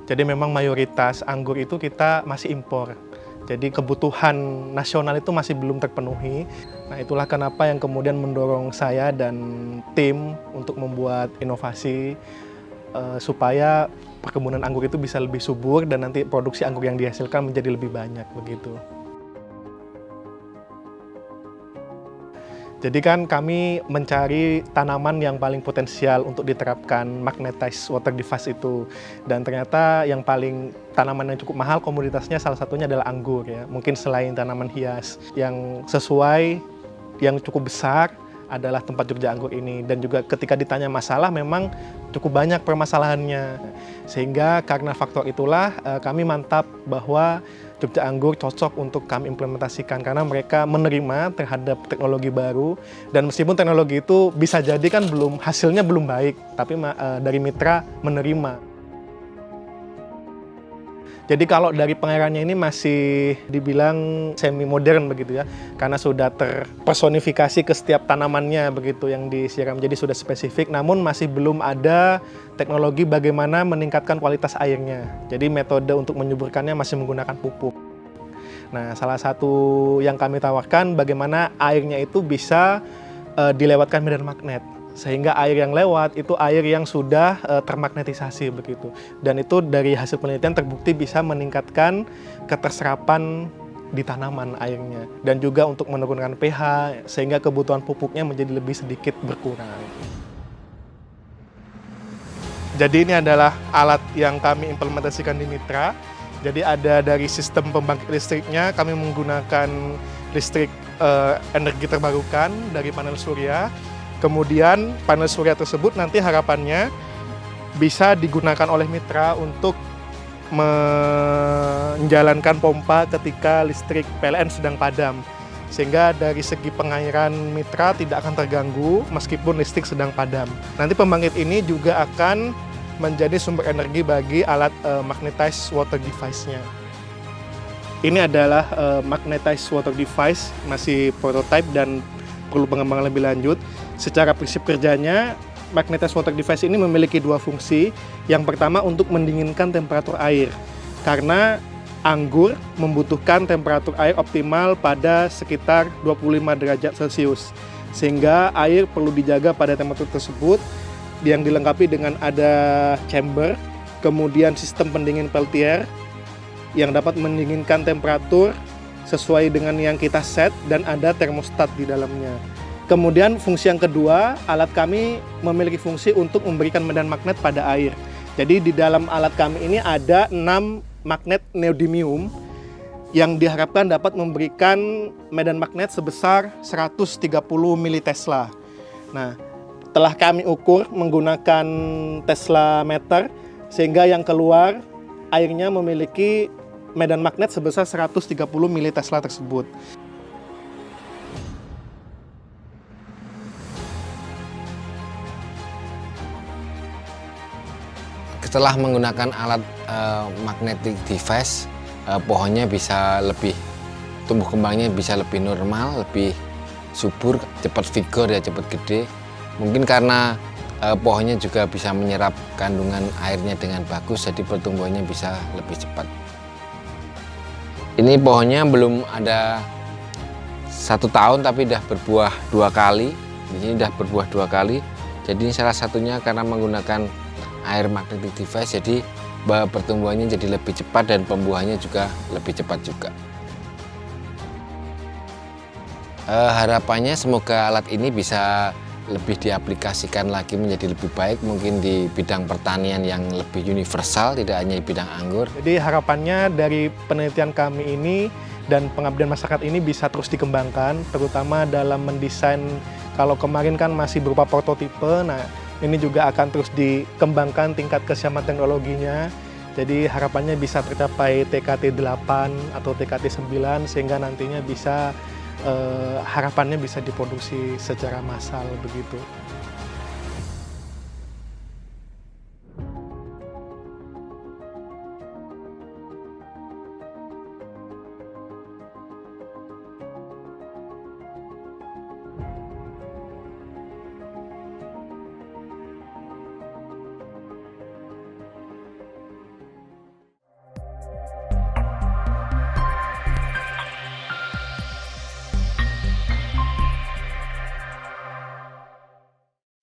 Jadi memang mayoritas anggur itu kita masih impor. Jadi kebutuhan nasional itu masih belum terpenuhi. Nah, itulah kenapa yang kemudian mendorong saya dan tim untuk membuat inovasi supaya perkebunan anggur itu bisa lebih subur dan nanti produksi anggur yang dihasilkan menjadi lebih banyak begitu. Jadi kan kami mencari tanaman yang paling potensial untuk diterapkan magnetized water device itu. Dan ternyata yang paling tanaman yang cukup mahal komoditasnya salah satunya adalah anggur ya. Mungkin selain tanaman hias yang sesuai, yang cukup besar adalah tempat Jogja Anggur ini. Dan juga ketika ditanya masalah memang cukup banyak permasalahannya. Sehingga karena faktor itulah kami mantap bahwa Jogja Anggur cocok untuk kami implementasikan karena mereka menerima terhadap teknologi baru dan meskipun teknologi itu bisa jadi kan hasilnya belum baik, tapi dari mitra menerima. Jadi kalau dari pengairannya ini masih dibilang semi modern begitu ya, karena sudah terpersonifikasi ke setiap tanamannya begitu yang disiram, jadi sudah spesifik, namun masih belum ada teknologi bagaimana meningkatkan kualitas airnya. Jadi metode untuk menyuburkannya masih menggunakan pupuk. Nah, salah satu yang kami tawarkan bagaimana airnya itu bisa dilewatkan medan magnet. Sehingga air yang lewat itu air yang sudah termagnetisasi begitu. Dan itu dari hasil penelitian terbukti bisa meningkatkan keterserapan di tanaman airnya. Dan juga untuk menurunkan pH sehingga kebutuhan pupuknya menjadi lebih sedikit berkurang. Jadi ini adalah alat yang kami implementasikan di Mitra. Jadi ada dari sistem pembangkit listriknya kami menggunakan listrik energi terbarukan dari panel surya. Kemudian panel surya tersebut nanti harapannya bisa digunakan oleh mitra untuk menjalankan pompa ketika listrik PLN sedang padam. Sehingga dari segi pengairan mitra tidak akan terganggu meskipun listrik sedang padam. Nanti pembangkit ini juga akan menjadi sumber energi bagi alat magnetized water device-nya. Ini adalah magnetized water device, masih prototype dan perlu pengembangan lebih lanjut. Secara prinsip kerjanya, magnetized water device ini memiliki dua fungsi. Yang pertama untuk mendinginkan temperatur air. Karena anggur membutuhkan temperatur air optimal pada sekitar 25 derajat Celcius. Sehingga air perlu dijaga pada temperatur tersebut yang dilengkapi dengan ada chamber, kemudian sistem pendingin Peltier yang dapat mendinginkan temperatur sesuai dengan yang kita set dan ada termostat di dalamnya. Kemudian fungsi yang kedua, alat kami memiliki fungsi untuk memberikan medan magnet pada air. Jadi di dalam alat kami ini ada 6 magnet neodymium yang diharapkan dapat memberikan medan magnet sebesar 130 militesla. Nah, telah kami ukur menggunakan Tesla meter sehingga yang keluar airnya memiliki medan magnet sebesar 130 militesla tersebut. Setelah menggunakan alat magnetic device, pohonnya bisa lebih tumbuh kembangnya bisa lebih normal, lebih subur, cepat vigor ya, cepat gede. Mungkin karena pohonnya juga bisa menyerap kandungan airnya dengan bagus, jadi pertumbuhannya bisa lebih cepat. Ini pohonnya belum ada 1 tahun tapi sudah berbuah 2 kali. Di sini sudah berbuah 2 kali. Jadi ini salah satunya karena menggunakan air magnetic device, jadi pertumbuhannya jadi lebih cepat dan pembuahannya juga lebih cepat juga. Harapannya semoga alat ini bisa lebih diaplikasikan lagi menjadi lebih baik, mungkin di bidang pertanian yang lebih universal, tidak hanya di bidang anggur. Jadi harapannya dari penelitian kami ini dan pengabdian masyarakat ini bisa terus dikembangkan, terutama dalam mendesain. Kalau kemarin kan masih berupa prototipe, nah ini juga akan terus dikembangkan tingkat kesiapan teknologinya. Jadi harapannya bisa tercapai TKT 8 atau TKT 9 sehingga nantinya bisa harapannya bisa diproduksi secara massal begitu.